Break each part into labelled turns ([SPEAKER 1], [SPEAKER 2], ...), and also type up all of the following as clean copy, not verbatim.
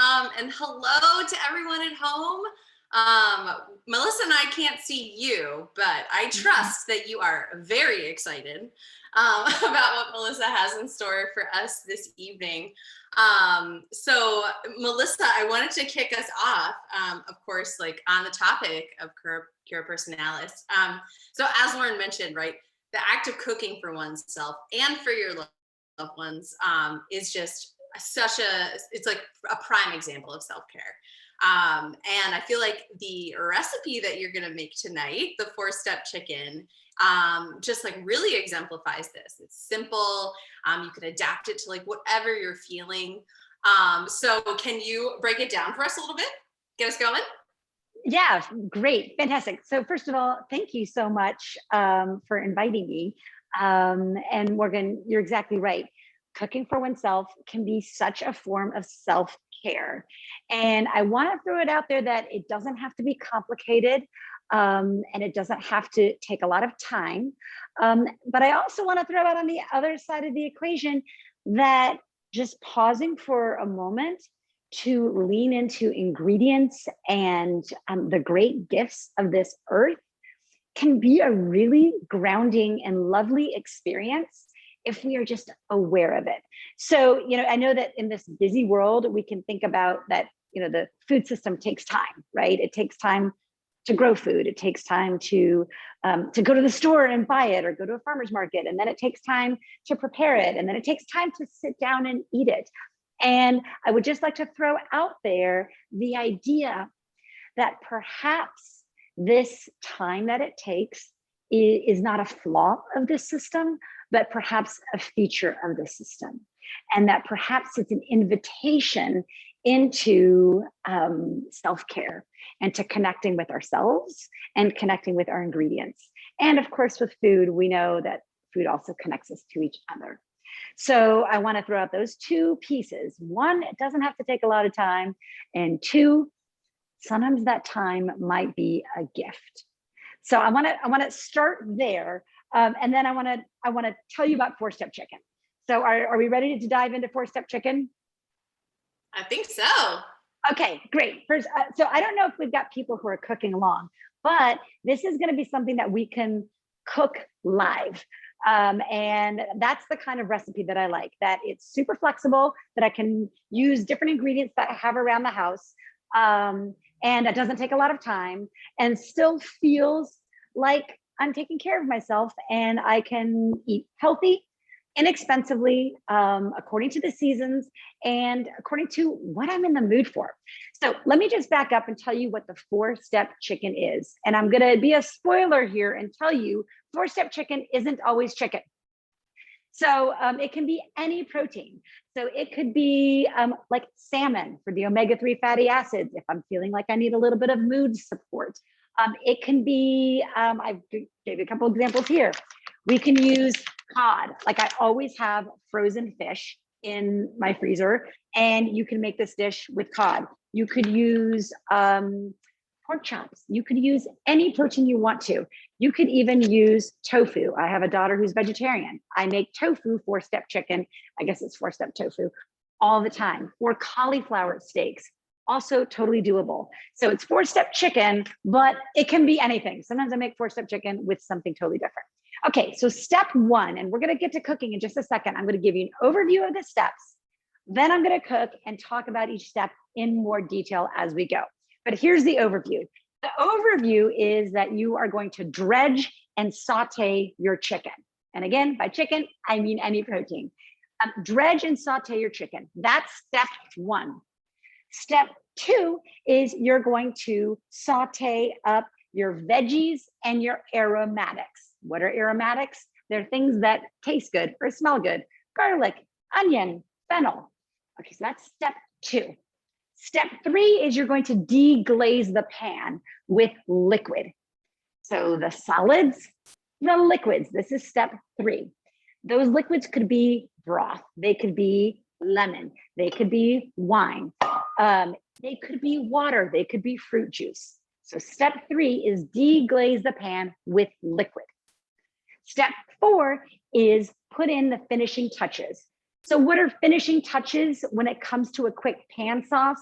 [SPEAKER 1] And hello to everyone at home. Melissa and I can't see you, but I trust that you are very excited about what Melissa has in store for us this evening. So Melissa, I wanted to kick us off, of course, like on the topic of Cura Personalis. So as Lauren mentioned, right, the act of cooking for oneself and for your loved ones is just it's like a prime example of self-care. And I feel like the recipe that you're going to make tonight, the Fourstep chicken, just like really exemplifies this. It's simple. You can adapt it to like whatever you're feeling. So can you break it down for us a little bit? Get us going?
[SPEAKER 2] Yeah, great. Fantastic. So first of all, thank you so much for inviting me. And Morgan, you're exactly right. Cooking for oneself can be such a form of self-care. And I want to throw it out there that it doesn't have to be complicated, and it doesn't have to take a lot of time. But I also want to throw out on the other side of the equation that just pausing for a moment to lean into ingredients and the great gifts of this earth can be a really grounding and lovely experience if we are just aware of it. So, I know that in this busy world, we can think about that, the food system takes time, right? It takes time to grow food. It takes time to go to the store and buy it or go to a farmer's market. And then it takes time to prepare it. And then it takes time to sit down and eat it. And I would just like to throw out there the idea that perhaps this time that it takes is not a flaw of this system, but perhaps a feature of the system. And that perhaps it's an invitation into self-care and to connecting with ourselves and connecting with our ingredients. And of course, with food, we know that food also connects us to each other. So I want to throw out those two pieces. One, it doesn't have to take a lot of time. And two, sometimes that time might be a gift. So I want to start there. And then I want to tell you about Fourstep chicken. So are we ready to dive into Fourstep chicken?
[SPEAKER 1] I think so.
[SPEAKER 2] Okay, great. First, so I don't know if we've got people who are cooking along, but this is going to be something that we can cook live. And that's the kind of recipe that I like, that it's super flexible, that I can use different ingredients that I have around the house. And it doesn't take a lot of time and still feels like I'm taking care of myself and I can eat healthy, inexpensively, according to the seasons and according to what I'm in the mood for. So let me just back up and tell you what the Fourstep chicken is. And I'm going to be a spoiler here and tell you Fourstep chicken isn't always chicken. So it can be any protein. So it could be like salmon for the omega-3 fatty acids if I'm feeling like I need a little bit of mood support. It can be, I gave you a couple examples here. We can use cod. Like I always have frozen fish in my freezer, and you can make this dish with cod. You could use pork chops. You could use any protein you want to. You could even use tofu. I have a daughter who's vegetarian. I make tofu Fourstep chicken. I guess it's Fourstep tofu all the time. Or cauliflower steaks, also totally doable. So it's Fourstep chicken, but it can be anything. Sometimes I make Fourstep chicken with something totally different. Okay, so step one, and we're gonna get to cooking in just a second. I'm gonna give you an overview of the steps. Then I'm gonna cook and talk about each step in more detail as we go. But here's the overview. The overview is that you are going to dredge and saute your chicken. And again, by chicken, I mean any protein. Dredge and saute your chicken. That's step one. Step two is you're going to saute up your veggies and your aromatics. What are aromatics? They're things that taste good or smell good. Garlic, onion, fennel. Okay, so that's step two. Step three is you're going to deglaze the pan with liquid. So the solids, the liquids, this is step three. Those liquids could be broth, they could be lemon, they could be wine, they could be water, they could be fruit juice. So step three is deglaze the pan with liquid. Step four is put in the finishing touches. So what are finishing touches when it comes to a quick pan sauce?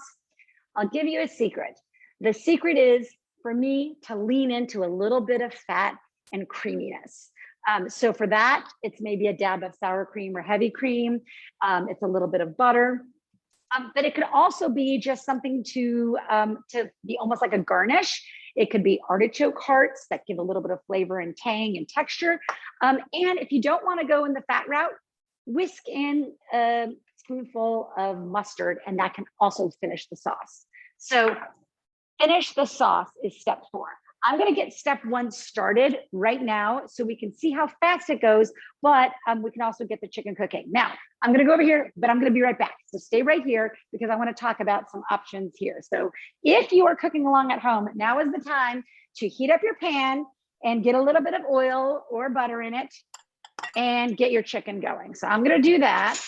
[SPEAKER 2] I'll give you a secret. The secret is for me to lean into a little bit of fat and creaminess. So for that, it's maybe a dab of sour cream or heavy cream. It's a little bit of butter. But it could also be just something to be almost like a garnish. It could be artichoke hearts that give a little bit of flavor and tang and texture. And if you don't want to go in the fat route, whisk in a spoonful of mustard, and that can also finish the sauce. So finish the sauce is step 4. I'm going to get step 1 started right now so we can see how fast it goes, but we can also get the chicken cooking. Now, I'm going to go over here, but I'm going to be right back. So stay right here because I want to talk about some options here. So if you are cooking along at home, now is the time to heat up your pan and get a little bit of oil or butter in it and get your chicken going. So I'm going to do that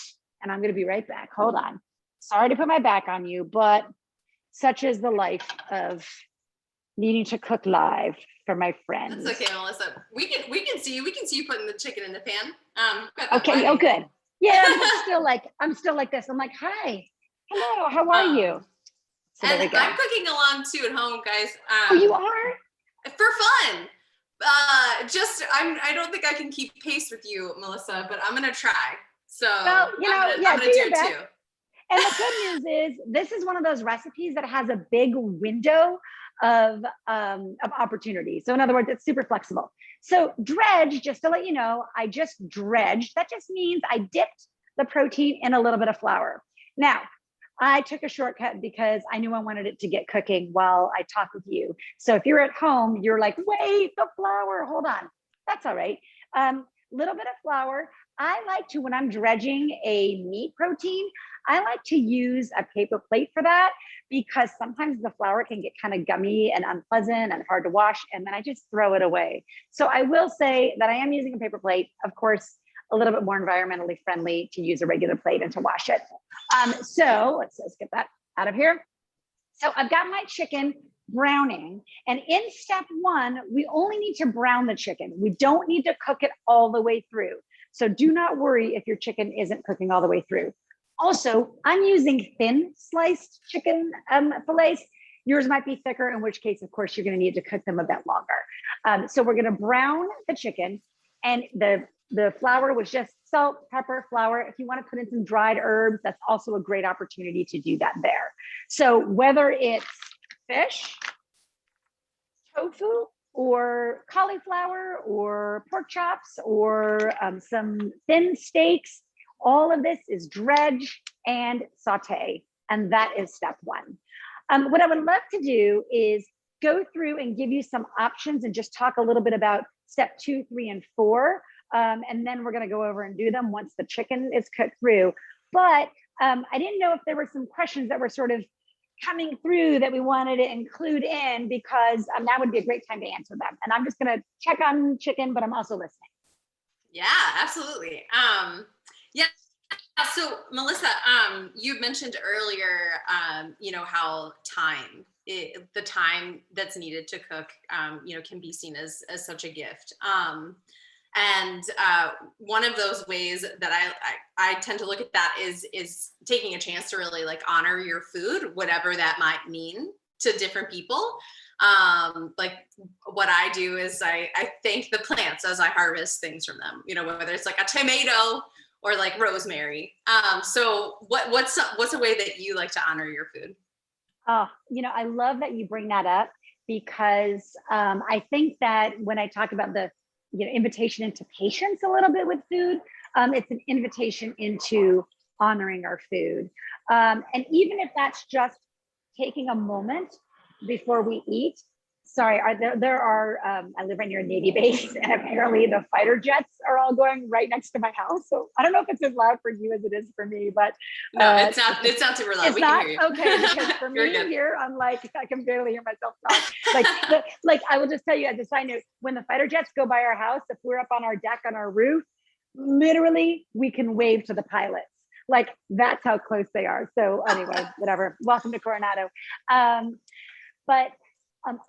[SPEAKER 2] and I'm going to be right back. Hold on. Sorry to put my back on you, but such is the life of needing to cook live for my friends.
[SPEAKER 1] That's okay, Melissa. We can see you. We can see you putting the chicken in the pan.
[SPEAKER 2] Okay. Oh, good. Yeah, I'm still like this. I'm like, hi, hello, how are you? So
[SPEAKER 1] and I'm cooking along too at home, guys.
[SPEAKER 2] Oh, you are?
[SPEAKER 1] For fun. I don't think I can keep pace with you, Melissa, but I'm gonna try. So
[SPEAKER 2] well,
[SPEAKER 1] I'm gonna do it too.
[SPEAKER 2] And the good news is this is one of those recipes that has a big window of opportunity. So in other words, it's super flexible. So dredge, just to let you know, I just dredged. That just means I dipped the protein in a little bit of flour. Now, I took a shortcut because I knew I wanted it to get cooking while I talk with you. So if you're at home, you're like, wait, the flour, hold on. That's all right. Little bit of flour. I like to, when I'm dredging a meat protein, I like to use a paper plate for that because sometimes the flour can get kind of gummy and unpleasant and hard to wash, and then I just throw it away. So I will say that I am using a paper plate, of course, a little bit more environmentally friendly to use a regular plate and to wash it. So let's get that out of here. So I've got my chicken browning, and in step 1, we only need to brown the chicken. We don't need to cook it all the way through. So do not worry if your chicken isn't cooking all the way through. Also, I'm using thin sliced chicken fillets. Yours might be thicker, in which case, of course, you're going to need to cook them a bit longer. So we're going to brown the chicken, and the flour was just salt, pepper, flour. If you want to put in some dried herbs, that's also a great opportunity to do that there. So whether it's fish, tofu, or cauliflower, or pork chops, or some thin steaks, all of this is dredge and saute, and that is step 1. What I would love to do is go through and give you some options and just talk a little bit about step 2, 3, and 4. And then we're going to go over and do them once the chicken is cooked through. But I didn't know if there were some questions that were sort of coming through that we wanted to include in, because that would be a great time to answer them. And I'm just going to check on chicken, but I'm also listening.
[SPEAKER 1] Yeah, absolutely. Yeah. So Melissa, you mentioned earlier, how the time that's needed to cook, can be seen as such a gift. And one of those ways that I tend to look at that is taking a chance to really like honor your food, whatever that might mean to different people. Like what I do is I thank the plants as I harvest things from them, whether it's like a tomato or like rosemary. So what's a way that you like to honor your food?
[SPEAKER 2] Oh, I love that you bring that up, because I think that when I talk about the invitation into patience a little bit with food, it's an invitation into honoring our food. And even if that's just taking a moment before we eat. Sorry, there are I live right near a Navy base, and apparently the fighter jets are all going right next to my house. So I don't know if it's as loud for you as it is for me, but
[SPEAKER 1] no, it's not super loud. We can hear you.
[SPEAKER 2] Okay, because for me here, I'm like, I can barely hear myself talk. Like I will just tell you as a side note, when the fighter jets go by our house, if we're up on our deck on our roof, literally we can wave to the pilots. Like that's how close they are. So anyway, whatever. Welcome to Coronado. But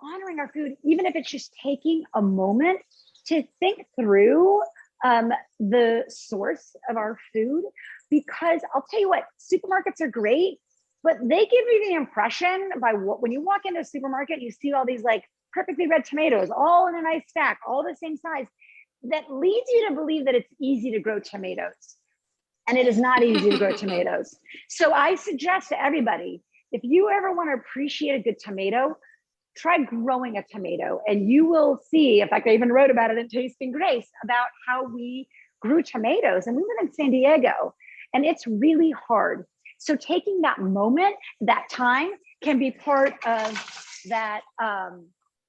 [SPEAKER 2] honoring our food, even if it's just taking a moment to think through the source of our food. because I'll tell you what, supermarkets are great, but they give you the impression when you walk into a supermarket, you see all these like perfectly red tomatoes, all in a nice stack, all the same size, that leads you to believe that it's easy to grow tomatoes. And it is not easy to grow tomatoes. So I suggest to everybody, if you ever want to appreciate a good tomato, try growing a tomato, and you will see. In fact, I even wrote about it in Tasting Grace about how we grew tomatoes, and we live in San Diego, and it's really hard. So taking that moment, that time, can be part of that.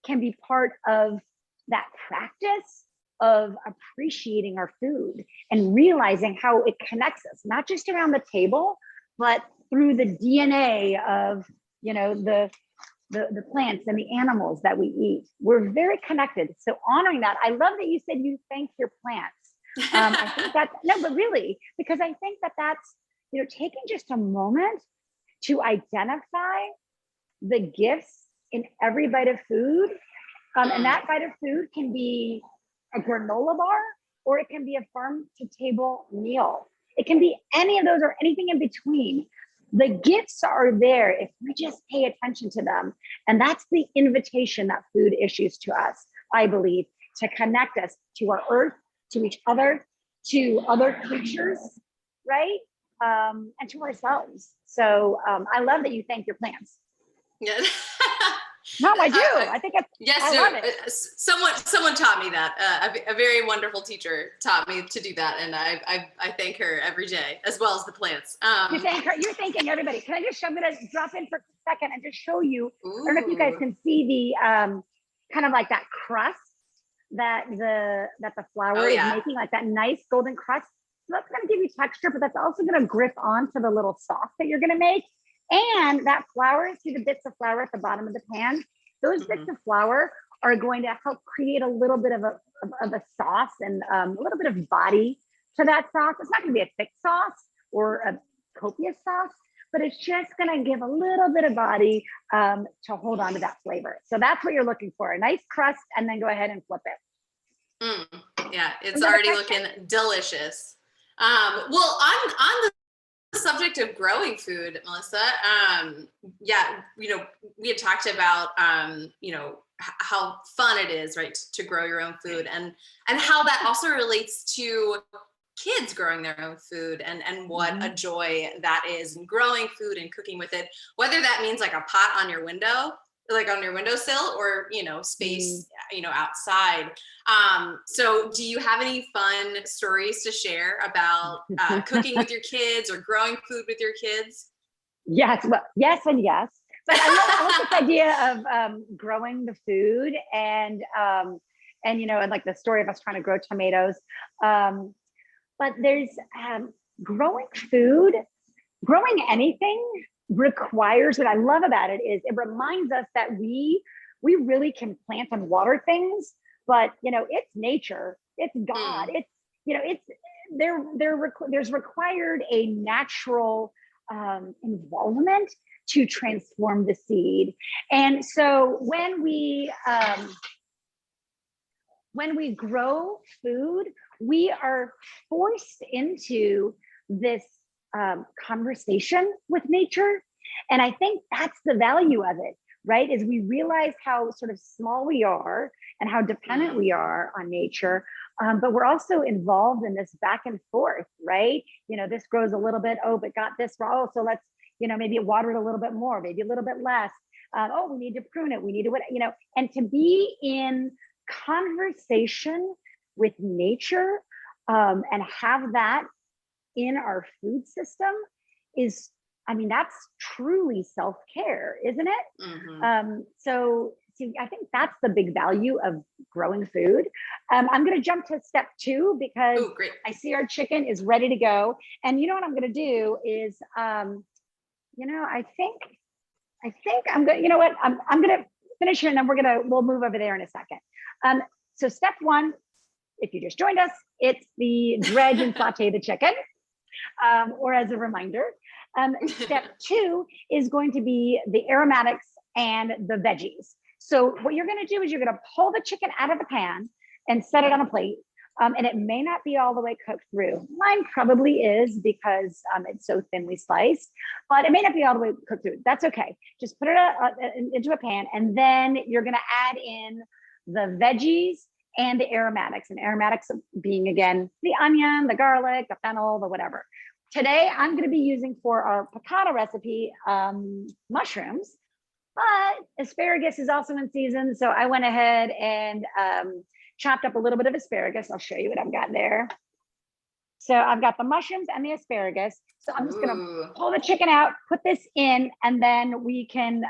[SPEAKER 2] Can be part of that practice of appreciating our food and realizing how it connects us, not just around the table, but through the DNA of, the plants and the animals that we eat. We're very connected. So honoring that, I love that you said you thank your plants. I think that, no, but really, because I think that that's, taking just a moment to identify the gifts in every bite of food. And that bite of food can be a granola bar, or it can be a farm to table meal. It can be any of those or anything in between. The gifts are there if we just pay attention to them. And that's the invitation that food issues to us, I believe, to connect us to our earth, to each other, to other creatures, right? And to ourselves. So I love that you thank your plants.
[SPEAKER 1] Yeah.
[SPEAKER 2] No, I do. I think it's,
[SPEAKER 1] yes,
[SPEAKER 2] I love it.
[SPEAKER 1] Someone taught me that. A very wonderful teacher taught me to do that, and I thank her every day, as well as the plants.
[SPEAKER 2] You thank her. You're thanking everybody. Can I just? I'm going to drop in for a second and just show you. I don't know if you guys can see the kind of like that crust that the flour is making, like that nice golden crust. So that's going to give you texture, but that's also going to grip onto the little sauce that you're going to make. And that flour, see the bits of flour at the bottom of the pan? Those bits of flour are going to help create a little bit of a sauce and a little bit of body to that sauce. It's not going to be a thick sauce or a copious sauce, but it's just going to give a little bit of body to hold on to that flavor. So that's what you're looking for, a nice crust, and then go ahead and flip it.
[SPEAKER 1] Yeah, it's already looking delicious. Well, on the subject of growing food, Melissa, we had talked about, how fun it is, right, to grow your own food, and how that also relates to kids growing their own food, and what a joy that is, and growing food and cooking with it, whether that means like a pot on your window, like on your windowsill, or space outside. So do you have any fun stories to share about cooking with your kids or growing food with your kids?
[SPEAKER 2] Yes, well, yes and yes. But I love this idea of growing the food and like the story of us trying to grow tomatoes. But there's growing food, growing anything requires, what I love about it is it reminds us that we really can plant and water things, but it's nature, it's God, there's required a natural involvement to transform the seed. And so when we grow food, we are forced into this conversation with nature. And I think that's the value of it, right? Is we realize how sort of small we are and how dependent we are on nature. But we're also involved in this back and forth, right? This grows a little bit, but got this raw. So let's, maybe water it a little bit more, maybe a little bit less. We need to prune it. We need to, and to be in conversation with nature and have that in our food system is, that's truly self-care, isn't it? So I think that's the big value of growing food. I'm going to jump to step 2 because I see our chicken is ready to go. And what I'm going to do is, I think I'm going. I'm going to finish here, and then we'll move over there in a second. So step 1, if you just joined us, it's the dredge and saute the chicken, or as a reminder. Step 2 is going to be the aromatics and the veggies. So what you're going to do is you're going to pull the chicken out of the pan and set it on a plate. And it may not be all the way cooked through. Mine probably is because it's so thinly sliced, but it may not be all the way cooked through. That's okay. Just put it into a pan, and then you're gonna add in the veggies and the aromatics. And aromatics being, again, the onion, the garlic, the fennel, the whatever. Today, I'm gonna be using for our piccata recipe, mushrooms, but asparagus is also in season. So I went ahead and chopped up a little bit of asparagus. I'll show you what I've got there. So I've got the mushrooms and the asparagus. So I'm just gonna pull the chicken out, put this in, and then we can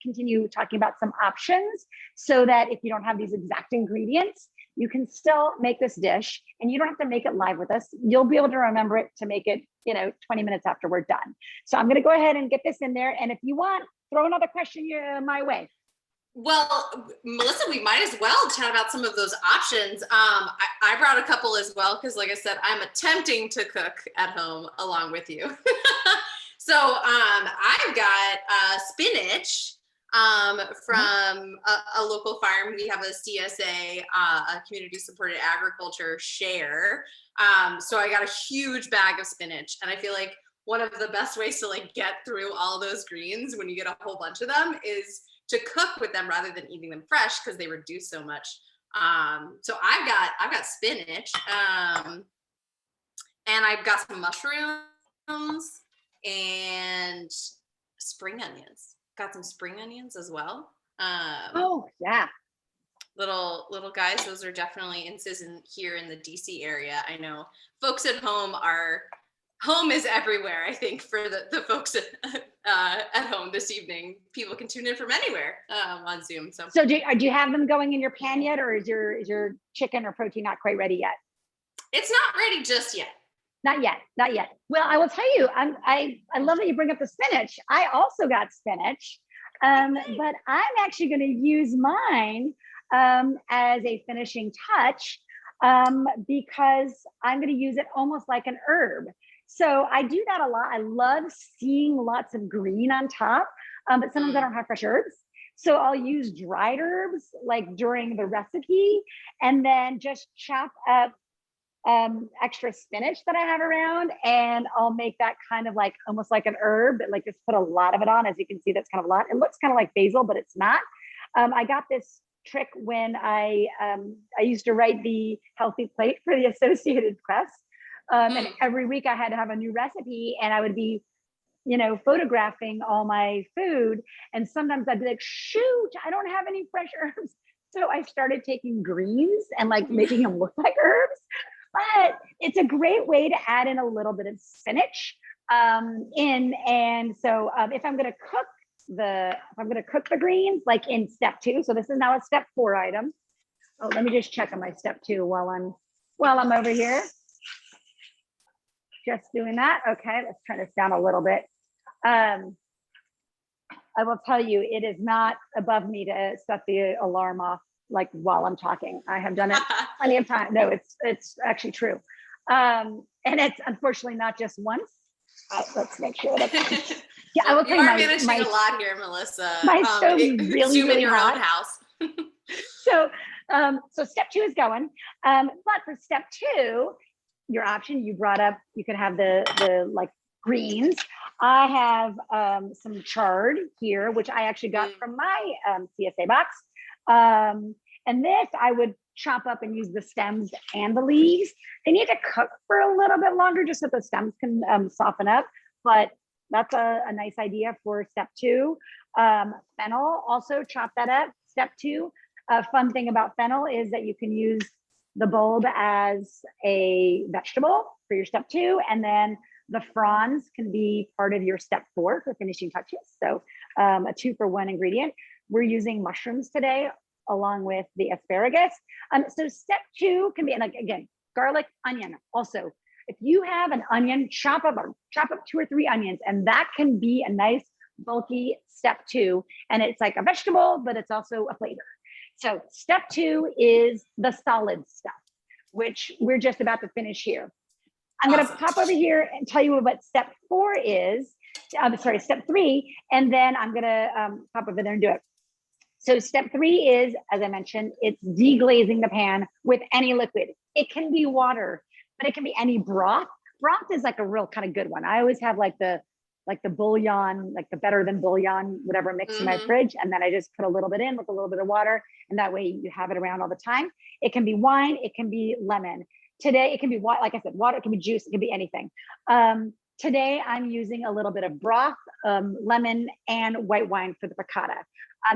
[SPEAKER 2] continue talking about some options so that if you don't have these exact ingredients, you can still make this dish, and you don't have to make it live with us. You'll be able to remember it to make it, 20 minutes after we're done. So I'm gonna go ahead and get this in there. And if you want, throw another question my way.
[SPEAKER 1] Well, Melissa, we might as well chat about some of those options. I brought a couple as well, because like I said, I'm attempting to cook at home along with you. So I've got spinach from a local farm. We have a CSA, a community supported agriculture share. So I got a huge bag of spinach, and I feel like one of the best ways to get through all those greens when you get a whole bunch of them is to cook with them rather than eating them fresh, because they reduce so much. So I've got spinach, and I've got some mushrooms and spring onions. Got some spring onions as well.
[SPEAKER 2] Oh yeah.
[SPEAKER 1] Little guys, those are definitely in season here in the DC area. I know folks at home is everywhere, I think, for the folks at home this evening. People can tune in from anywhere on Zoom. So
[SPEAKER 2] do you have them going in your pan yet, or is your chicken or protein not quite ready yet?
[SPEAKER 1] It's not ready just yet.
[SPEAKER 2] Not yet. Well, I will tell you, I love that you bring up the spinach. I also got spinach, but I'm actually going to use mine as a finishing touch because I'm going to use it almost like an herb. So I do that a lot. I love seeing lots of green on top, but sometimes I don't have fresh herbs. So I'll use dried herbs during the recipe, and then just chop up extra spinach that I have around, and I'll make that kind of almost like an herb, but just put a lot of it on. As you can see, that's kind of a lot. It looks kind of like basil, but it's not. I got this trick when I used to write the healthy plate for the Associated Press. And every week I had to have a new recipe, and I would be, photographing all my food. And sometimes I'd be like, shoot, I don't have any fresh herbs. So I started taking greens and making them look like herbs. But it's a great way to add in a little bit of spinach in. And so if I'm going to cook the greens, in step 2, so this is now a step 4 item. Oh, let me just check on my step 2 while I'm over here. Just doing that. Okay, let's turn this down a little bit. I will tell you, it is not above me to set the alarm off while I'm talking. I have done it plenty of times. No, it's actually true. And it's unfortunately not just once. Let's make sure that yeah, I will tell you,
[SPEAKER 1] managing a lot here, Melissa.
[SPEAKER 2] My stove is really,
[SPEAKER 1] Zoom
[SPEAKER 2] really
[SPEAKER 1] in your
[SPEAKER 2] hot.
[SPEAKER 1] own house.
[SPEAKER 2] So step 2 is going. But for step 2, your option, you brought up, you could have the greens. I have some chard here, which I actually got from my CSA box. And this I would chop up and use the stems and the leaves. They need to cook for a little bit longer just so the stems can soften up, but that's a nice idea for step 2. Fennel, also chop that up. Step 2, a fun thing about fennel is that you can use the bulb as a vegetable for your step 2, and then the fronds can be part of your step 4 for finishing touches. So a 2-for-1 ingredient. We're using mushrooms today along with the asparagus. So step 2 can be, and again, garlic, onion. Also, if you have an onion, chop up 2 or 3 onions, and that can be a nice bulky step 2. And it's like a vegetable, but it's also a flavor. So step 2 is the solid stuff, which we're just about to finish here. I'm going to pop over here and tell you what step 4 is. Step 3, and then I'm going to pop over there and do it. So step 3 is, as I mentioned, it's deglazing the pan with any liquid. It can be water, but it can be any broth. Broth is like a real kind of good one. I always have like the bouillon, like the better than bouillon, whatever mix in my fridge. And then I just put a little bit in with a little bit of water. And that way you have it around all the time. It can be wine. It can be lemon. Today, it can be, like I said, water, it can be juice. It can be anything. Today, I'm using a little bit of broth, lemon, and white wine for the piccata.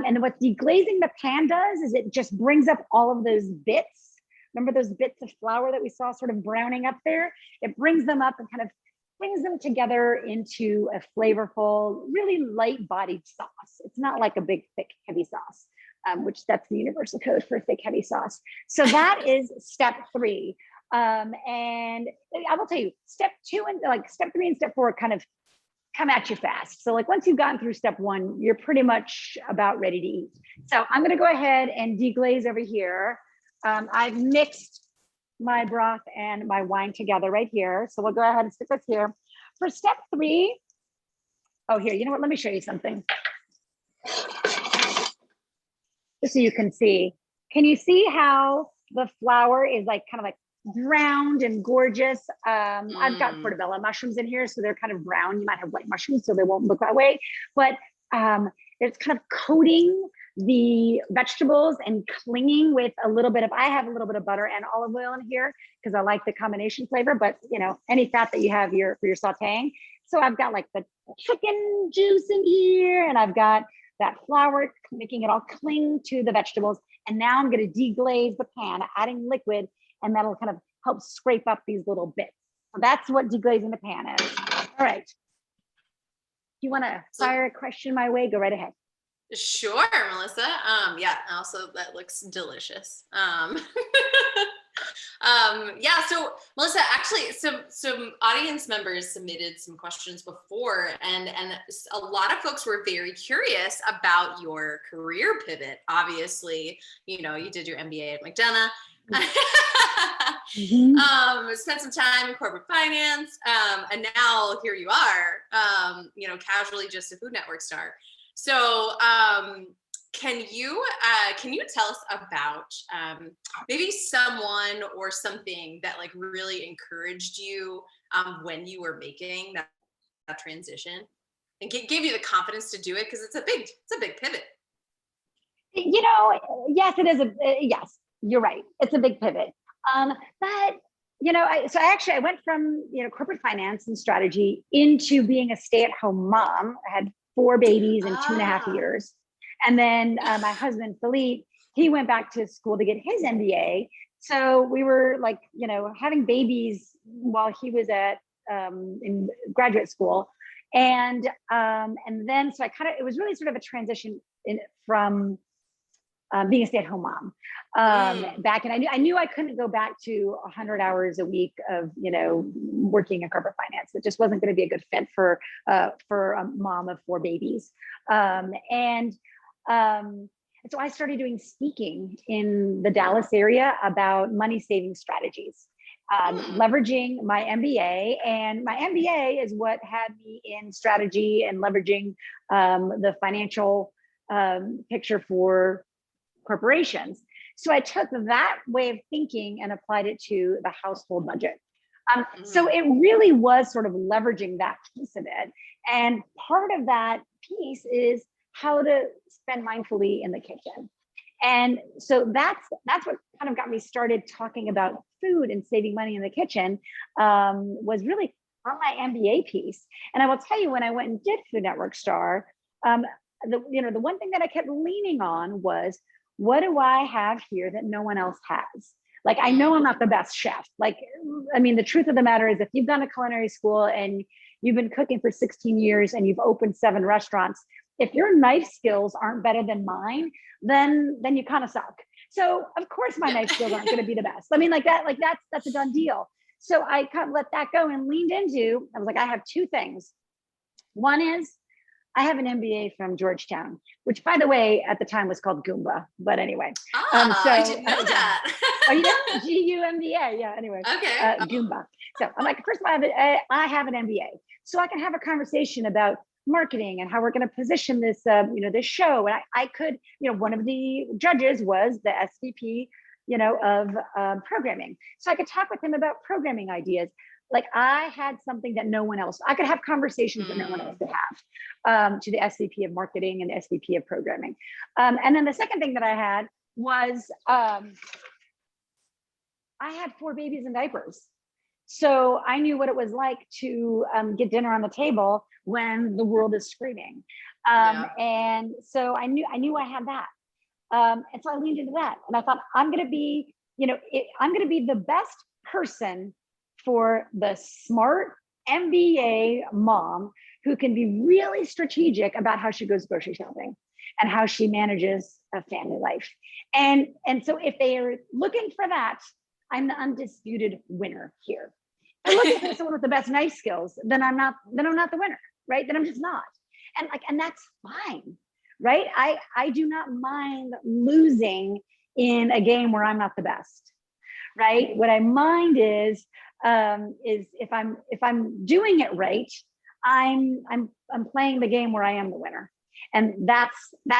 [SPEAKER 2] And what deglazing the pan does is it just brings up all of those bits. Remember those bits of flour that we saw sort of browning up there? It brings them up and kind of brings them together into a flavorful, really light-bodied sauce. It's not like a big, thick, heavy sauce, which that's the universal code for thick, heavy sauce. So that is step 3. And I will tell you, step 3 and step 4 kind of come at you fast. So like once you've gotten through step 1, you're pretty much about ready to eat. So I'm going to go ahead and deglaze over here. I've mixed my broth and my wine together right here. So we'll go ahead and stick this here. For step 3, oh, here, you know what? Let me show you something. Just so you can see. Can you see how the flour is like kind of like browned and gorgeous? I've got portobello mushrooms in here, so they're kind of brown. You might have white mushrooms, so they won't look that way. But it's kind of coating the vegetables and clinging with a little bit of, I have a little bit of butter and olive oil in here because I like the combination flavor, but you know, any fat that you have for your sauteing. So I've got like the chicken juice in here, and I've got that flour making it all cling to the vegetables. And now I'm going to deglaze the pan, adding liquid, and that'll kind of help scrape up these little bits. So that's what deglazing the pan is. All right. If you want to fire a question my way, go right ahead.
[SPEAKER 1] Sure, Melissa. Yeah, also that looks delicious. Yeah, so Melissa, actually some audience members submitted some questions before, and a lot of folks were very curious about your career pivot. Obviously, you know, you did your MBA at McDonough. Spent some time in corporate finance, and now here you are, you know, casually just a Food Network star. So can you tell us about maybe someone or something that like really encouraged you when you were making that transition and gave you the confidence to do it? Because it's a big pivot.
[SPEAKER 2] You know, yes, it is yes, you're right. It's a big pivot. But you know, I went from, you know, corporate finance and strategy into being a stay-at-home mom. I had 4 babies in 2.5 years. And then my husband, Philippe, he went back to school to get his MBA. So we were like, you know, having babies while he was in graduate school. And then, so it was really sort of a transition from being a stay-at-home mom back. And I knew I couldn't go back to 100 hours a week of, you know, working in corporate finance. It just wasn't going to be a good fit for a mom of 4 babies. And so I started doing speaking in the Dallas area about money saving strategies, leveraging my MBA. And my MBA is what had me in strategy and leveraging the financial picture for corporations. So I took that way of thinking and applied it to the household budget. So it really was sort of leveraging that piece of it. And part of that piece is how to spend mindfully in the kitchen. And so that's what kind of got me started talking about food and saving money in the kitchen, was really from my MBA piece. And I will tell you, when I went and did Food Network Star, the one thing that I kept leaning on was, what do I have here that no one else has? Like, I know I'm not the best chef. Like, I mean, the truth of the matter is, if you've gone to culinary school and you've been cooking for 16 years and you've opened 7 restaurants, if your knife skills aren't better than mine, then you kind of suck. So of course my knife skills aren't going to be the best. I mean, that's a done deal. So I kind of let that go and leaned into, I was like, I have 2 things. One is, I have an MBA from Georgetown, which, by the way, at the time was called Goomba. But anyway.
[SPEAKER 1] I didn't know that.
[SPEAKER 2] Oh, you know? GUMBA. Yeah, anyway.
[SPEAKER 1] Okay.
[SPEAKER 2] Goomba. So I'm like, first of all, I have an MBA. So I can have a conversation about marketing and how we're going to position this, this show. And I could, one of the judges was the SVP, of programming. So I could talk with him about programming ideas. Like I had something that no one else, I could have conversations that no one else could have, to the SVP of marketing and the SVP of programming. And then the second thing that I had was, I had 4 babies in diapers. So I knew what it was like to get dinner on the table when the world is screaming. And so I knew I had that. And so I leaned into that. And I thought, I'm going to be, I'm going to be the best person for the smart MBA mom who can be really strategic about how she goes grocery shopping and how she manages a family life. And so if they are looking for that, I'm the undisputed winner here. If I'm looking for someone with the best knife skills, then I'm not the winner, right? Then I'm just not. And that's fine, right? I do not mind losing in a game where I'm not the best, right? What I mind is if I'm doing it right, I'm playing the game where I am the winner. And that's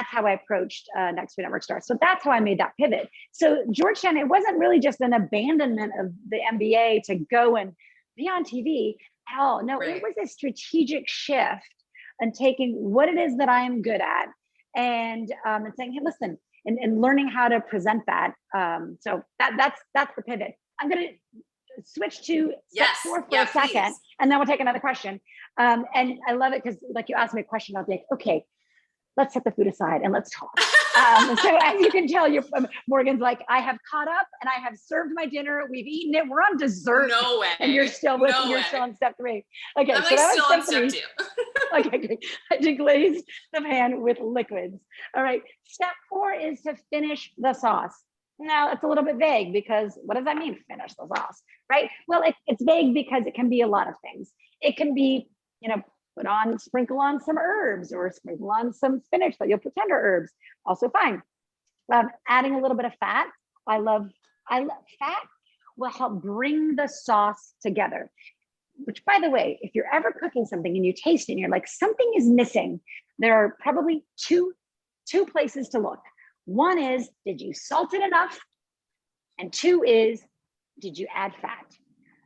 [SPEAKER 2] how I approached Next Food Network Stars. So that's how I made that pivot. So Georgetown, it wasn't really just an abandonment of the MBA to go and be on TV at all. No, It was a strategic shift and taking what it is that I am good at and saying, hey, listen, and learning how to present that. So that's the pivot. I'm going to switch to step 4 for a second, please. And then we'll take another question. And I love it because like you asked me a question, I'll be like, okay, let's set the food aside and let's talk. So as you can tell, Morgan's like, I have caught up and I have served my dinner. We've eaten it. We're on dessert.
[SPEAKER 1] No way.
[SPEAKER 2] And you're still on step 3. Okay,
[SPEAKER 1] I'm
[SPEAKER 2] so that
[SPEAKER 1] still
[SPEAKER 2] was
[SPEAKER 1] on
[SPEAKER 2] step
[SPEAKER 1] 2.
[SPEAKER 2] Okay, great. I deglaze the pan with liquids. All right. Step 4 is to finish the sauce. Now it's a little bit vague because what does that mean? Finish the sauce, right? Well, it's vague because it can be a lot of things. It can be, sprinkle on some herbs or sprinkle on some spinach that you'll put tender herbs. Also fine. Adding a little bit of fat. I love fat will help bring the sauce together. Which, by the way, if you're ever cooking something and you taste it and you're like, something is missing, there are probably two places to look. One is, did you salt it enough? And 2 is, did you add fat?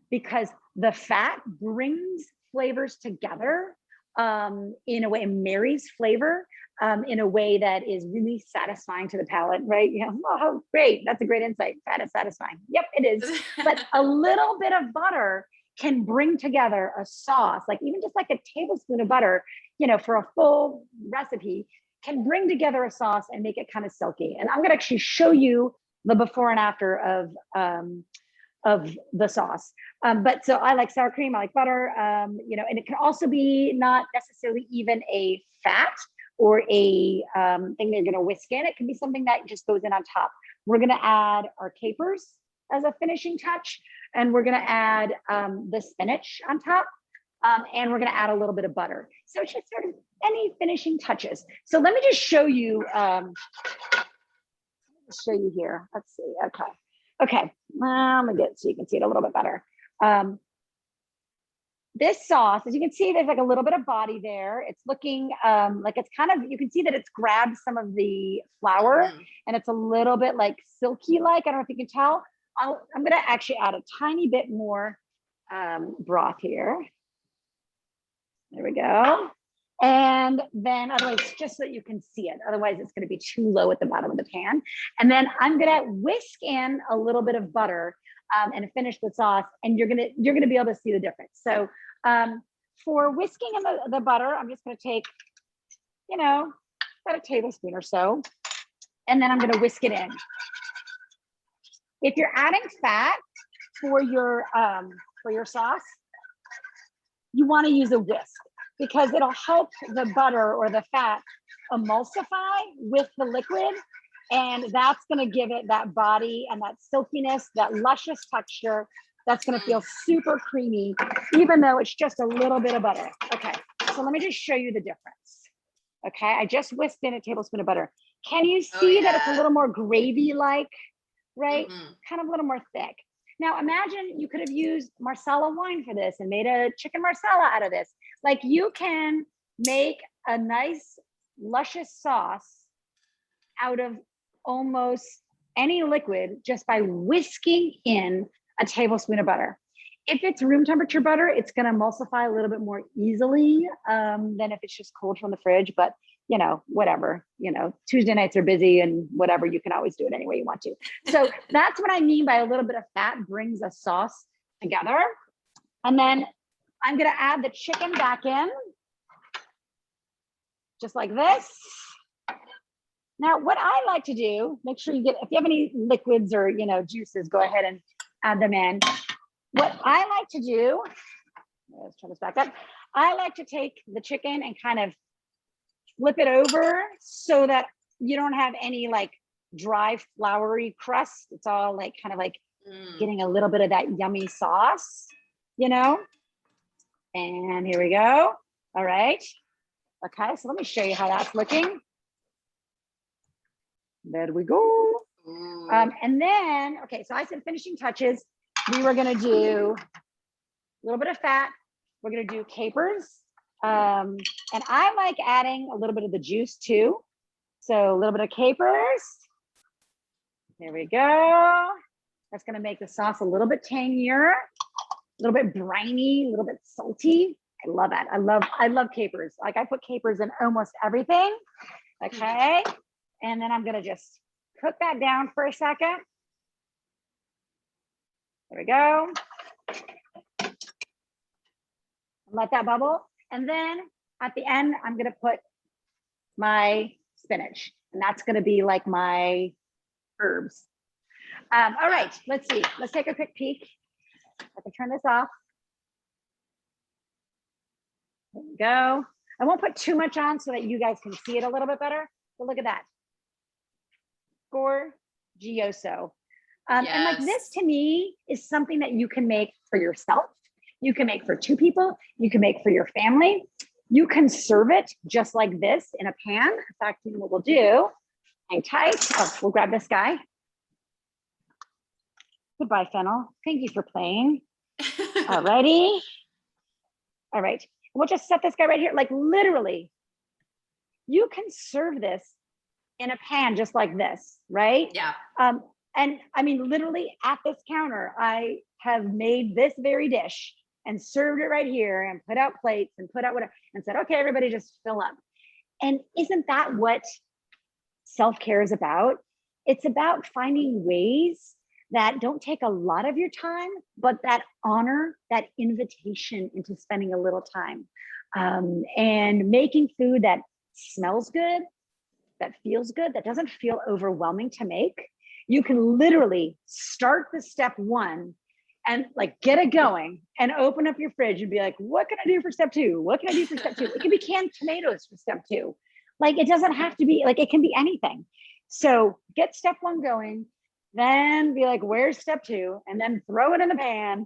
[SPEAKER 2] Because the fat brings flavors together in a way, marries flavor in a way that is really satisfying to the palate, right? Oh, great. That's a great insight. Fat is satisfying. Yep, it is. But a little bit of butter can bring together a sauce, like even just like a tablespoon of butter, for a full recipe, can bring together a sauce and make it kind of silky. And I'm going to actually show you the before and after of the sauce. But so I like sour cream, I like butter, and it can also be not necessarily even a fat or a thing that you're going to whisk in. It can be something that just goes in on top. We're going to add our capers as a finishing touch, and we're going to add the spinach on top, and we're going to add a little bit of butter. So it's just sort of any finishing touches. So let me just show you. Here. Let's see. Okay. Let me get so you can see it a little bit better. This sauce, as you can see, there's like a little bit of body there. It's looking like it's kind of, you can see that it's grabbed some of the flour and it's a little bit like silky like. I don't know if you can tell. I'm going to actually add a tiny bit more broth here. There we go. And then otherwise, just so that you can see it, otherwise it's going to be too low at the bottom of the pan. And then I'm going to whisk in a little bit of butter and finish the sauce, and you're going to be able to see the difference. So for whisking in the butter, I'm just going to take, about a tablespoon or so, and then I'm going to whisk it in. If you're adding fat for your sauce, you want to use a whisk, because it'll help the butter or the fat emulsify with the liquid. And that's going to give it that body and that silkiness, that luscious texture. That's going to feel super creamy, even though it's just a little bit of butter. Okay, so let me just show you the difference. Okay, I just whisked in a tablespoon of butter. Can you see that it's a little more gravy-like, right? Kind of a little more thick. Now imagine you could have used Marsala wine for this and made a chicken Marsala out of this. Like you can make a nice luscious sauce out of almost any liquid just by whisking in a tablespoon of butter. If it's room temperature butter, it's going to emulsify a little bit more easily than if it's just cold from the fridge. But you know, whatever, you know, Tuesday nights are busy and whatever, you can always do it any way you want to. So that's what I mean by a little bit of fat brings a sauce together. And then I'm going to add the chicken back in, just like this. Now, what I like to do, make sure you get, if you have any liquids or, you know, juices, go ahead and add them in. What I like to do, let's turn this back up. I like to take the chicken and kind of flip it over so that you don't have any like dry floury crust. It's all like kind of like getting a little bit of that yummy sauce, you know? And here we go. All right. Okay, so let me show you how that's looking. There we go. And then, okay, so I said finishing touches. We were gonna do a little bit of fat. We're gonna do capers. And I like adding a little bit of the juice too. So a little bit of capers. There we go. That's gonna make the sauce a little bit tangier, a little bit briny, a little bit salty. I love that. I love capers. Like I put capers in almost everything. Okay. And then I'm gonna just cook that down for a second. There we go. Let that bubble. And then at the end, I'm gonna put my spinach. And that's gonna be like my herbs. All right, let's see. Let's take a quick peek. I can turn this off. There we go. I won't put too much on so that you guys can see it a little bit better. But look at that. Gorgioso.
[SPEAKER 1] Yes.
[SPEAKER 2] And like this to me is something that you can make for yourself. You can make for two people. You can make for your family. You can serve it just like this in a pan. In fact, what we'll do, hang tight. Oh, we'll grab this guy. Goodbye, Fennel. Thank you for playing. Alrighty. All right. We'll just set this guy right here. Like literally, you can serve this in a pan just like this, right?
[SPEAKER 1] Yeah.
[SPEAKER 2] And I mean, literally at this counter, I have made this very dish and served it right here and put out plates and put out whatever and said, okay, everybody just fill up. And isn't that what self-care is about? It's about finding ways that don't take a lot of your time, but that honor that invitation into spending a little time and making food that smells good, that feels good, that doesn't feel overwhelming to make. You can literally start the step one and like get it going and open up your fridge and be like, what can I do for step two? What can I do for step two? It can be canned tomatoes for step two. Like it doesn't have to be like, it can be anything. So get step one going, then be like, where's step two? And then throw it in the pan.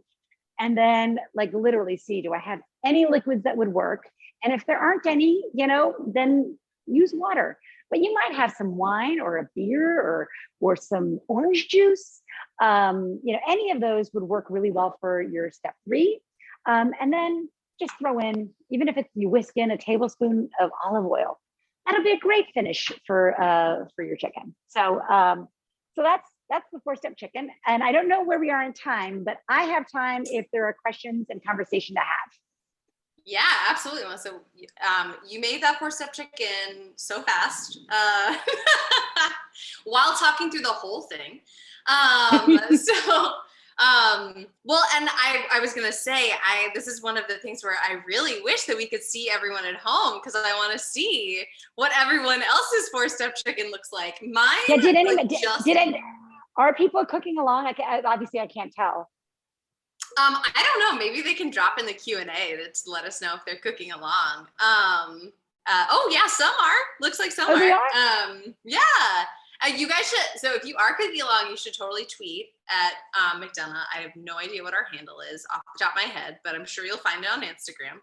[SPEAKER 2] And then like literally see, do I have any liquids that would work? And if there aren't any, you know, then use water. But you might have some wine or a beer or some orange juice. You know, any of those would work really well for your step three. And then just throw in, even if it's you whisk in a tablespoon of olive oil, that'll be a great finish for your chicken. So so that's the four-step chicken. And I don't know where we are in time, but I have time if there are questions and conversation to have.
[SPEAKER 1] Yeah, absolutely. So you made that four-step chicken so fast while talking through the whole thing. Well, and I was going to say, this is one of the things where I really wish that we could see everyone at home because I want to see what everyone else's four-step chicken looks like. Mine.
[SPEAKER 2] Yeah, did anyone, are people cooking along? Obviously I can't tell.
[SPEAKER 1] I don't know. Maybe they can drop in the Q&A to let us know if they're cooking along. Oh yeah, some are. Looks like some are.
[SPEAKER 2] They are?
[SPEAKER 1] Yeah. You guys should. So if you are cooking along, you should totally tweet at McDonough. I have no idea what our handle is off the top of my head, but I'm sure you'll find it on Instagram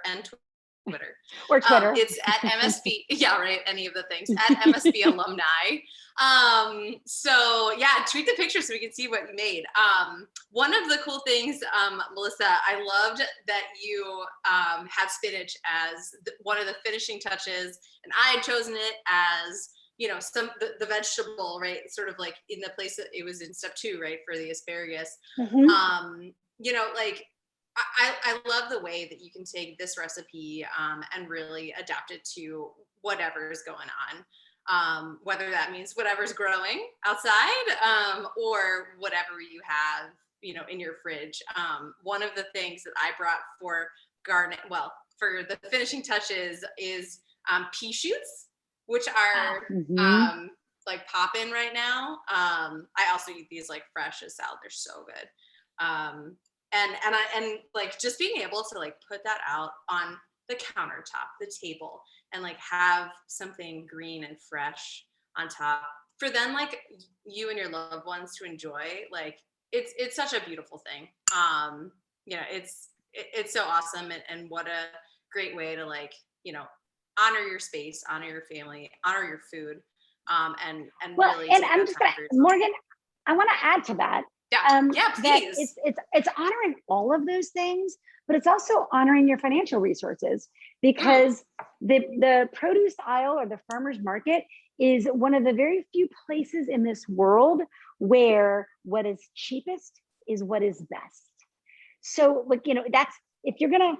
[SPEAKER 1] and Twitter. Twitter.
[SPEAKER 2] Or Twitter.
[SPEAKER 1] It's at MSB. Yeah, right. Any of the things at MSB alumni. So yeah, tweet the picture so we can see what you made. One of the cool things, Melissa, I loved that you had spinach as one of the finishing touches, and I had chosen it as, you know, the vegetable, right? Sort of like in the place that it was in step 2, right? For the asparagus.
[SPEAKER 2] Mm-hmm.
[SPEAKER 1] You know, like I love the way that you can take this recipe and really adapt it to whatever is going on. Whether that means whatever's growing outside or whatever you have, you know, in your fridge. One of the things that I brought for for the finishing touches is pea shoots, which are like poppin' right now. I also eat these like fresh as salad. They're so good. And like just being able to like put that out on the countertop, the table, and like have something green and fresh on top for then like you and your loved ones to enjoy. Like it's such a beautiful thing. You know, it's so awesome, and what a great way to like, you know, honor your space, honor your family, honor your food, and really.
[SPEAKER 2] And I'm just gonna, Morgan, I want to add to that.
[SPEAKER 1] Yeah, please.
[SPEAKER 2] It's honoring all of those things, but it's also honoring your financial resources, because the produce aisle or the farmer's market is one of the very few places in this world where what is cheapest is what is best. So like, you know, that's, if you're gonna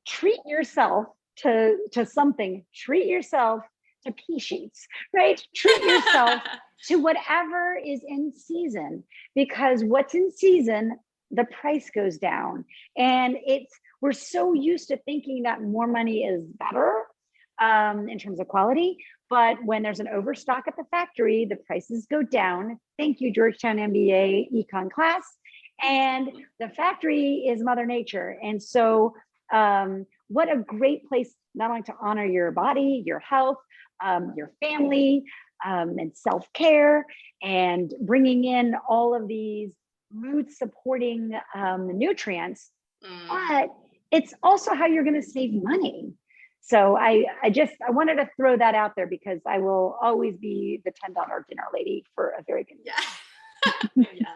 [SPEAKER 2] treat yourself to something, treat yourself to pea sheets, right? Treat yourself to whatever is in season, because what's in season, the price goes down. And we're so used to thinking that more money is better in terms of quality. But when there's an overstock at the factory, the prices go down. Thank you, Georgetown MBA econ class. And the factory is Mother Nature. And so what a great place not only to honor your body, your health, your family, and self-care, and bringing in all of these mood supporting nutrients, but it's also how you're going to save money. So I wanted to throw that out there, because I will always be the $10 dinner lady for a very good
[SPEAKER 1] reason. Yeah.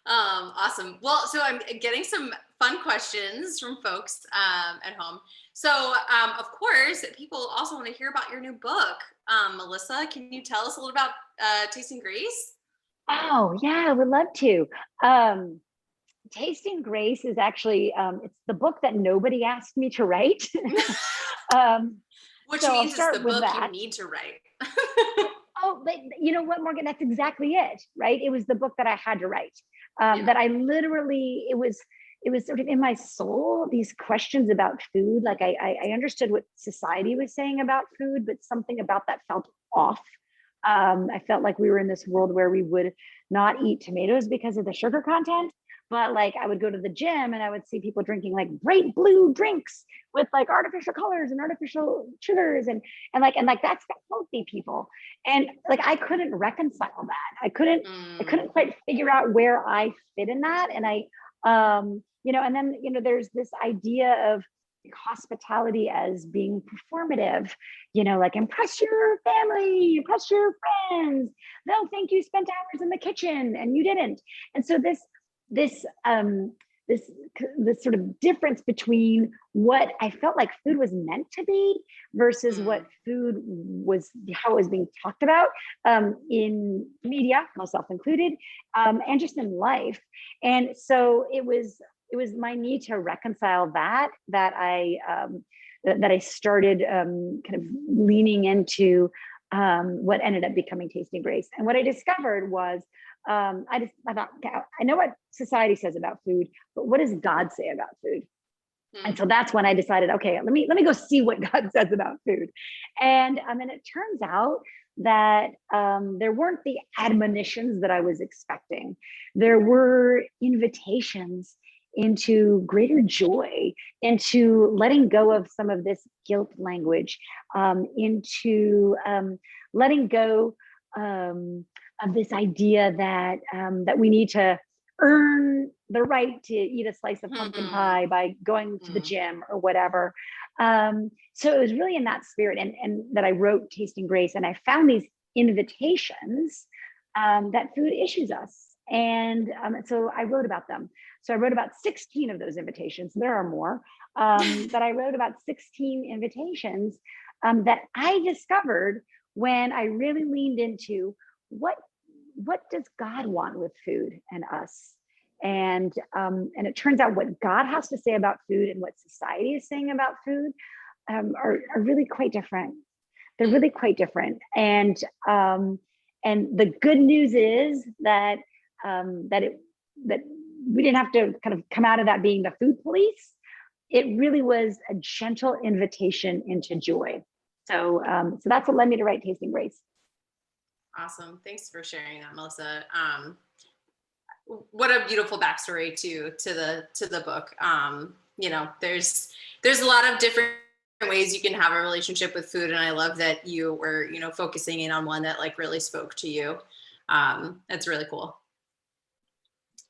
[SPEAKER 1] Awesome. Well, so I'm getting some fun questions from folks at home. So, of course, people also want to hear about your new book. Melissa, can you tell us a little about Tasting Grace?
[SPEAKER 2] Oh, yeah, I would love to. Tasting Grace is actually, it's the book that nobody asked me to write.
[SPEAKER 1] Which means it's the book you need to write.
[SPEAKER 2] Oh, but you know what, Morgan, that's exactly it, right? It was the book that I had to write. That I literally, it was sort of in my soul, these questions about food. Like I understood what society was saying about food, but something about that felt off. I felt like we were in this world where we would not eat tomatoes because of the sugar content. But like I would go to the gym and I would see people drinking like bright blue drinks with like artificial colors and artificial sugars and that's the healthy people. And like I couldn't reconcile that. I couldn't quite figure out where I fit in that. And and then there's this idea of hospitality as being performative, like impress your family, impress your friends. They'll think you spent hours in the kitchen and you didn't. And so this sort of difference between what I felt like food was meant to be versus what food was, how it was being talked about in media, myself included, and just in life. And so it was my need to reconcile that I started kind of leaning into what ended up becoming Tasting Grace. And what I discovered was I thought, I know what society says about food, but what does God say about food? And so that's when I decided, okay, let me go see what God says about food. And it turns out that there weren't the admonitions that I was expecting. There were invitations into greater joy, into letting go of some of this guilt language, into letting go of this idea that that we need to earn the right to eat a slice of pumpkin pie by going to the gym or whatever. So it was really in that spirit, and that I wrote Tasting Grace, and I found these invitations that food issues us. And so I wrote about them. So I wrote about 16 of those invitations. There are more, but I wrote about 16 invitations that I discovered when I really leaned into what does God want with food and us. And it turns out what God has to say about food and what society is saying about food are really quite different. They're really quite different. And the good news is that that we didn't have to kind of come out of that being the food police. It really was a gentle invitation into joy. So that's what led me to write Tasting Grace.
[SPEAKER 1] Awesome. Thanks for sharing that, Melissa. What a beautiful backstory to the book. You know, there's a lot of different ways you can have a relationship with food, and I love that you were, you know, focusing in on one that like really spoke to you. That's really cool.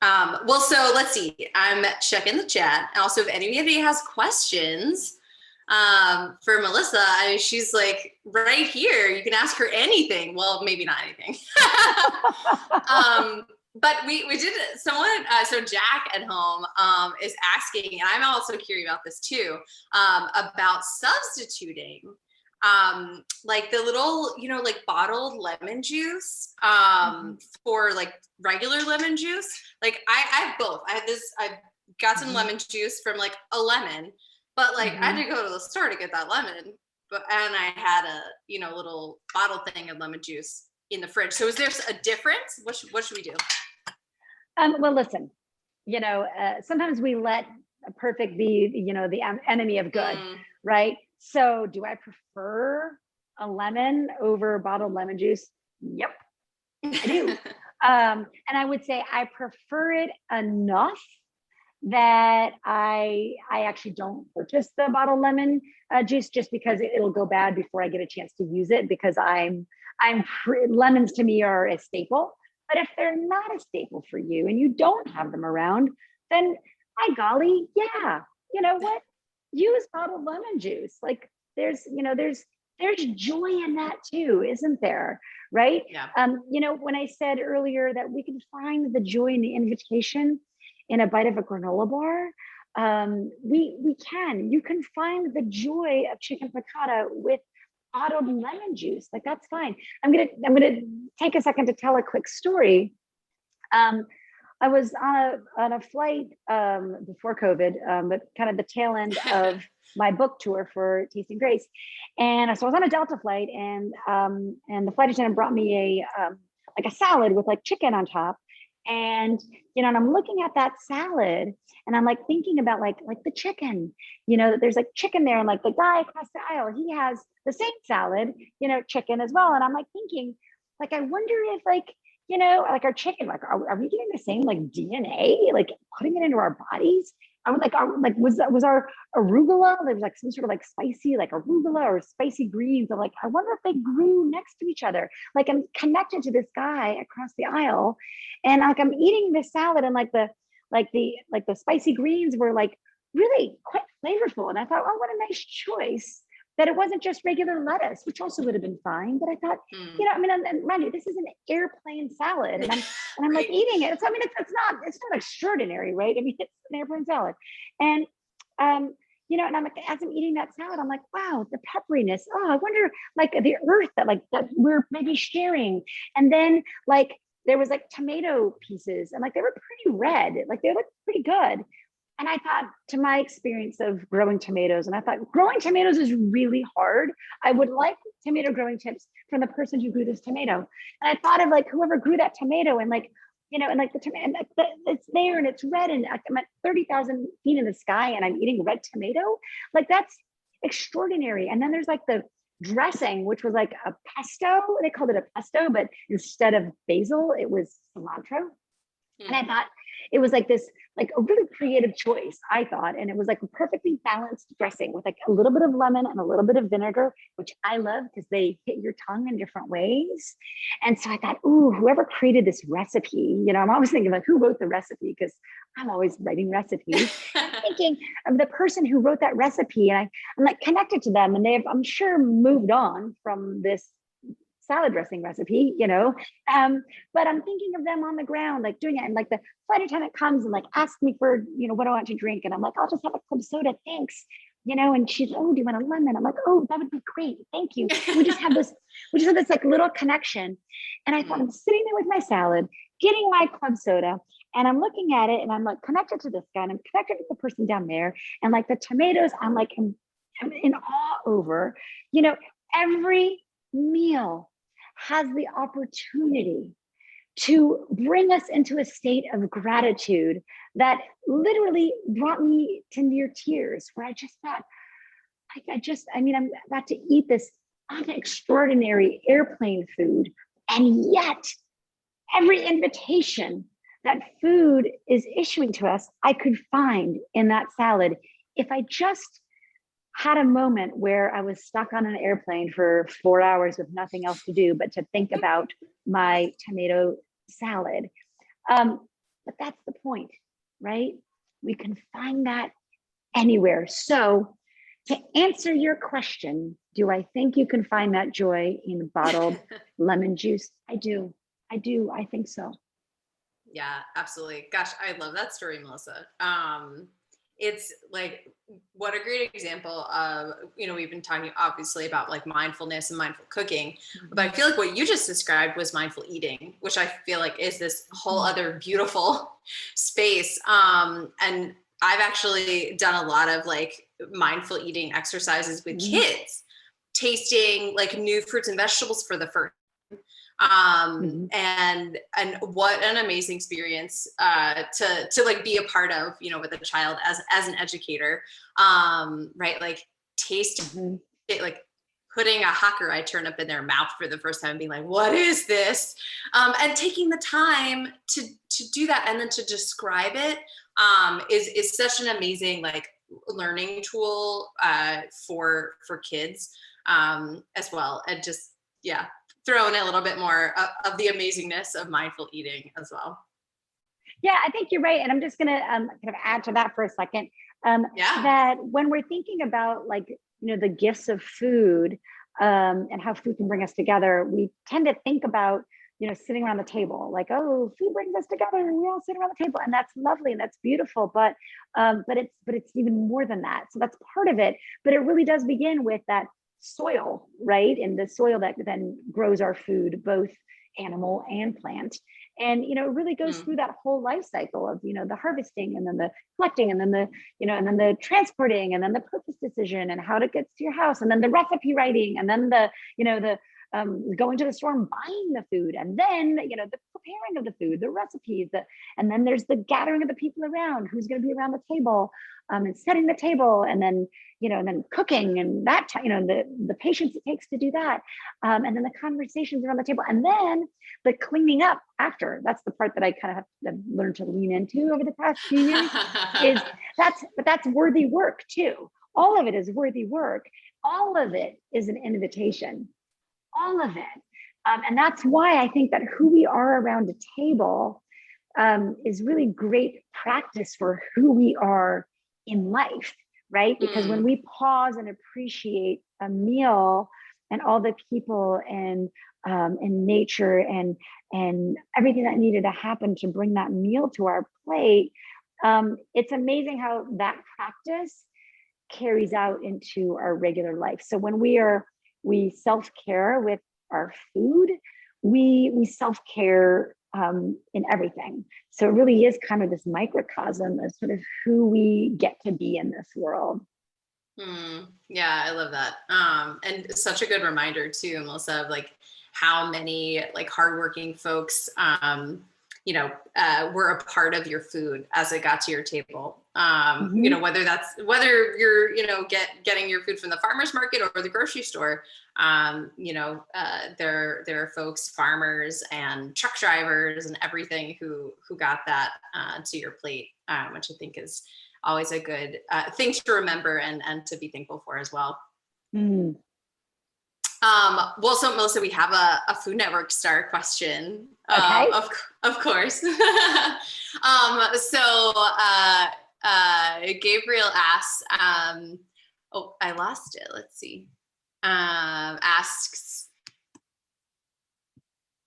[SPEAKER 1] Well, so let's see. I'm checking the chat. Also, if anybody has questions for Melissa, she's like right here. You can ask her anything. Well, maybe not anything. But we did someone. So Jack at home is asking, and I'm also curious about this too, about substituting. Like the little, you know, like bottled lemon juice for like regular lemon juice. Like I have both. I got some lemon juice from like a lemon, but like I had to go to the store to get that lemon. And I had a, you know, little bottle thing of lemon juice in the fridge. So is there a difference? What should we do?
[SPEAKER 2] Well, listen, you know, sometimes we let perfect be, you know, the enemy of good, right? So do I prefer a lemon over bottled lemon juice? Yep, I do. And I would say I prefer it enough that I actually don't purchase the bottled lemon juice just because it'll go bad before I get a chance to use it, because lemons to me are a staple. But if they're not a staple for you and you don't have them around, then by golly, yeah, you know what? Use bottled lemon juice. Like there's joy in that too, isn't there? Right?
[SPEAKER 1] Yeah.
[SPEAKER 2] You know, when I said earlier that we can find the joy in the invitation in a bite of a granola bar, we can. You can find the joy of chicken piccata with bottled lemon juice. Like that's fine. I'm gonna take a second to tell a quick story. I was on a flight before COVID, but kind of the tail end of my book tour for Tasting Grace, and so I was on a Delta flight, and the flight attendant brought me a salad with like chicken on top, and you know, and I'm looking at that salad, and I'm like thinking about like the chicken, you know, that there's like chicken there, and like the guy across the aisle, he has the same salad, you know, chicken as well, and I'm like thinking, like I wonder if like, you know, like our chicken, like, are we getting the same like DNA, like putting it into our bodies? I would was our arugula, there was like some sort of like spicy, like arugula or spicy greens. I'm like, I wonder if they grew next to each other. Like I'm connected to this guy across the aisle, and like I'm eating this salad, and like the spicy greens were like really quite flavorful. And I thought, oh, what a nice choice that it wasn't just regular lettuce, which also would have been fine. But I thought, you know, I mean, and mind you, this is an airplane salad, and I'm like eating it. So I mean, it's not extraordinary, right? I mean, it's an airplane salad, and you know, and I'm like, as I'm eating that salad, I'm like, wow, the pepperiness. Oh, I wonder, like the earth that we're maybe sharing, and then like there was like tomato pieces, and like they were pretty red, like they looked pretty good. And I thought, to my experience of growing tomatoes, and I thought growing tomatoes is really hard. I would like tomato growing tips from the person who grew this tomato. And I thought of like whoever grew that tomato, and like, you know, and like the tomato, and like it's there and it's red, and I'm at 30,000 feet in the sky and I'm eating red tomato. Like that's extraordinary. And then there's like the dressing, which was like a pesto. They called it a pesto, but instead of basil, it was cilantro. And I thought it was like this, like a really creative choice, I thought. And it was like a perfectly balanced dressing with like a little bit of lemon and a little bit of vinegar, which I love because they hit your tongue in different ways. And so I thought, ooh, whoever created this recipe, I'm always thinking like, who wrote the recipe? Because I'm always writing recipes. I'm thinking of the person who wrote that recipe, and I'm like connected to them, and they've, I'm sure, moved on from this salad dressing recipe, but I'm thinking of them on the ground, like doing it. And like the flight attendant comes and like asks me for, what do I want to drink? And I'm like, I'll just have a club soda, thanks. And she's, oh, do you want a lemon? I'm like, oh, that would be great. Thank you. We just have this like little connection. And I thought, I'm sitting there with my salad, getting my club soda, and I'm looking at it, and I'm like connected to this guy, and I'm connected to the person down there. And like the tomatoes, I'm like, I'm in awe over, every meal has the opportunity to bring us into a state of gratitude that literally brought me to near tears, where I just thought, I'm about to eat this extraordinary airplane food. And yet every invitation that food is issuing to us, I could find in that salad if I just had a moment where I was stuck on an airplane for 4 hours with nothing else to do but to think about my tomato salad. But that's the point, right? We can find that anywhere. So to answer your question, do I think you can find that joy in bottled lemon juice? I do. I think so.
[SPEAKER 1] Yeah, absolutely. Gosh, I love that story, Melissa. It's like, what a great example of, we've been talking obviously about like mindfulness and mindful cooking, but I feel like what you just described was mindful eating, which I feel like is this whole other beautiful space. And I've actually done a lot of like mindful eating exercises with kids, tasting like new fruits and vegetables for the first and what an amazing experience to like be a part of, with a child as an educator, right? Like taste it, like putting a Hakurei turnip in their mouth for the first time and being like, what is this? And taking the time to do that and then to describe it is such an amazing like learning tool for kids as well. And just, yeah, throw in a little bit more of the amazingness of mindful eating as well.
[SPEAKER 2] Yeah, I think you're right. And I'm just going to kind of add to that for a second. That when we're thinking about like, the gifts of food and how food can bring us together, we tend to think about, sitting around the table, like, oh, food brings us together and we all sit around the table, and that's lovely and that's beautiful. But it's even more than that. So that's part of it. But it really does begin with that soil, right? And the soil that then grows our food, both animal and plant. And, it really goes through that whole life cycle of, the harvesting and then the collecting and then the transporting and then the purchase decision and how it gets to your house and then the recipe writing and then the going to the store and buying the food and then, the preparing of the food, the recipes, and then there's the gathering of the people around who's going to be around the table and setting the table and then, and then cooking and that, the patience it takes to do that. And then the conversations around the table and then the cleaning up after. That's the part that I kind of have to learn to lean into over the past few years that's worthy work too. All of it is worthy work. All of it is an invitation. All of it. And that's why I think that who we are around a table is really great practice for who we are in life, right? Because when we pause and appreciate a meal and all the people and nature and everything that needed to happen to bring that meal to our plate, it's amazing how that practice carries out into our regular life. So when we self-care with our food, we self-care in everything. So it really is kind of this microcosm of sort of who we get to be in this world.
[SPEAKER 1] Yeah, I love that. And such a good reminder too, Melissa, of like how many like hardworking folks, were a part of your food as it got to your table. You know, whether you're, you know, getting your food from the farmer's market or the grocery store, you know, there are folks, farmers and truck drivers and everything who got that to your plate, which I think is always a good thing to remember and to be thankful for as well.
[SPEAKER 2] Mm.
[SPEAKER 1] Well, so Melissa, we have a Food Network star question,
[SPEAKER 2] Okay.
[SPEAKER 1] Of course. Gabriel asks, oh, I lost it. Let's see. Asks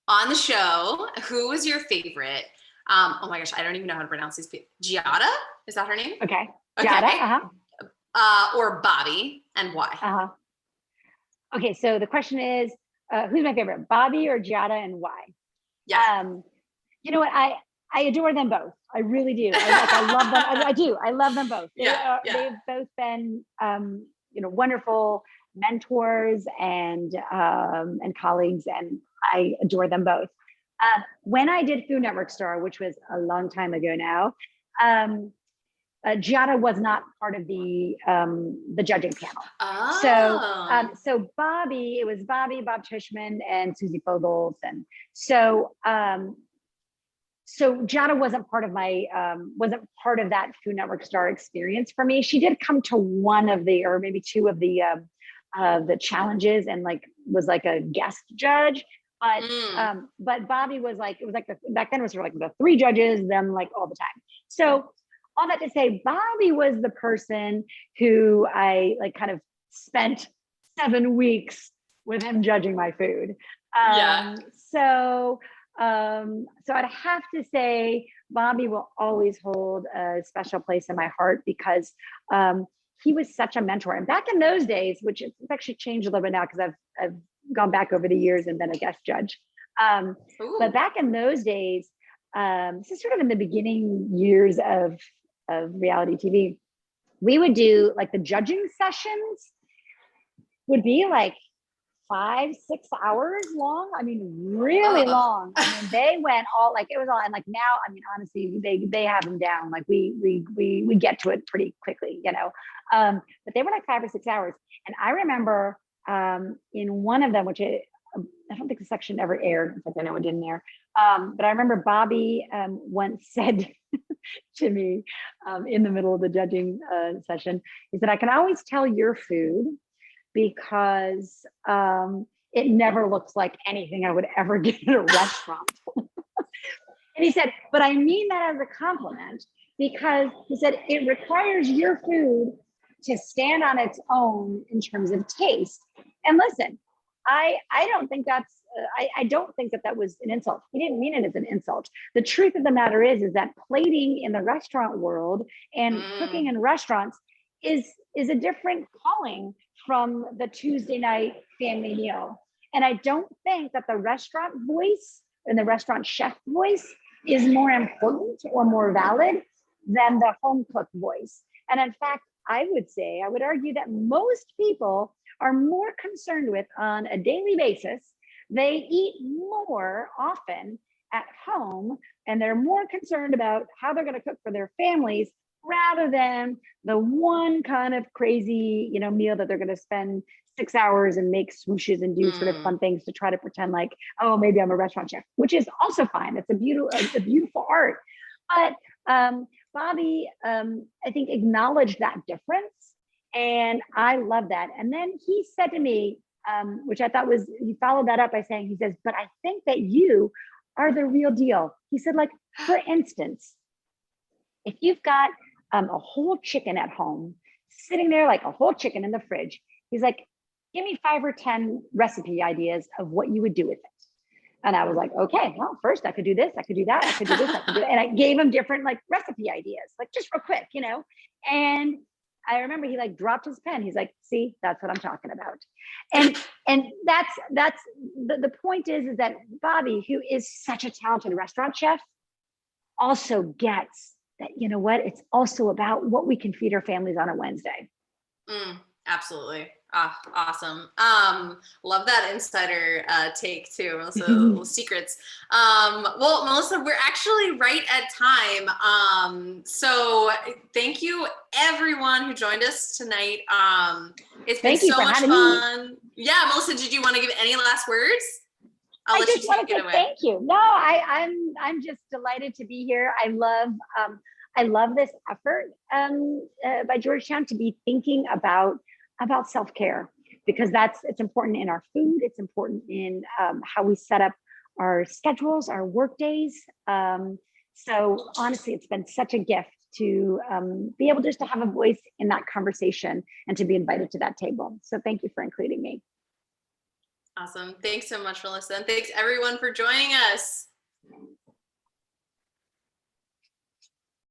[SPEAKER 1] on the show, who was your favorite? Oh my gosh, I don't even know how to pronounce these people. Giada? Is that her name?
[SPEAKER 2] Okay.
[SPEAKER 1] Okay.
[SPEAKER 2] Giada,
[SPEAKER 1] or Bobby, and why?
[SPEAKER 2] Okay, so the question is, who's my favorite, Bobby or Giada, and why?
[SPEAKER 1] Yeah.
[SPEAKER 2] You know what? I adore them both. I really do. I love them. I do. I love them both. They've both been, you know, wonderful mentors and colleagues, and I adore them both. When I did Food Network Star, which was a long time ago now, Giada was not part of the judging panel.
[SPEAKER 1] Oh.
[SPEAKER 2] So Bobby, it was Bobby, Bob Tishman, and Susie Fogels, and so Giada wasn't part of that Food Network Star experience for me. She did come to one of the, or maybe two of the challenges, and was like a guest judge. But Bobby was like, it was like back then it was sort of like the three judges, them like all the time. So all that to say, Bobby was the person who I kind of spent 7 weeks with him judging my food. So I'd have to say Bobby will always hold a special place in my heart, because he was such a mentor. And back in those days, which it's actually changed a little bit now because I've gone back over the years and been a guest judge. But back in those days, this is sort of in the beginning years of reality TV, we would do the judging sessions would be 5-6 hours long. I mean, really long. I mean, they went all it was all, and now, I mean, honestly, they have them down. We get to it pretty quickly, you know. But they were 5 or 6 hours. And I remember in one of them, which I don't think the section ever aired. In fact, I know it didn't air. But I remember Bobby once said to me in the middle of the judging session, he said, "I can always tell your food because it never looks like anything I would ever get at a restaurant." And he said, "But I mean that as a compliment, because," he said, "it requires your food to stand on its own in terms of taste." And listen, I don't think that's, I don't think that was an insult. He didn't mean it as an insult. The truth of the matter is that plating in the restaurant world and cooking in restaurants is a different calling from the Tuesday night family meal. And I don't think that the restaurant voice and the restaurant chef voice is more important or more valid than the home cook voice. And in fact, I would argue that most people are more concerned with, on a daily basis, they eat more often at home, and they're more concerned about how they're going to cook for their families rather than the one kind of crazy, you know, meal that they're going to spend 6 hours and make swooshes and do sort of fun things to try to pretend oh, maybe I'm a restaurant chef, which is also fine. It's a beautiful art. But Bobby, I think, acknowledged that difference. And I love that. And then he said to me, which I thought was, he followed that up by saying, he says, "But I think that you are the real deal." He said, for instance, if you've got a whole chicken at home, sitting there a whole chicken in the fridge, he's like, "Give me 5 or 10 recipe ideas of what you would do with it." And I was like, okay, well, first I could do this, I could do that, I could do this, I could do that. And I gave him different recipe ideas, just real quick, you know. And I remember he dropped his pen. He's like, "See, that's what I'm talking about." And that's the point is that Bobby, who is such a talented restaurant chef, also gets that, you know what, it's also about what we can feed our families on a Wednesday.
[SPEAKER 1] Absolutely. Awesome. Love that insider take too. Also little secrets. Well, Melissa, we're actually right at time. So thank you everyone who joined us tonight. It's been so much fun. Yeah, Melissa, did you want to give any last words? I'll let you take it away.
[SPEAKER 2] Thank you. No, I'm just delighted to be here. I love this effort by Georgetown to be thinking about self-care, because it's important in our food. It's important in how we set up our schedules, our work days. So honestly, it's been such a gift to be able just to have a voice in that conversation and to be invited to that table. So thank you for including me.
[SPEAKER 1] Awesome. Thanks so much, Melissa. And thanks everyone for joining us.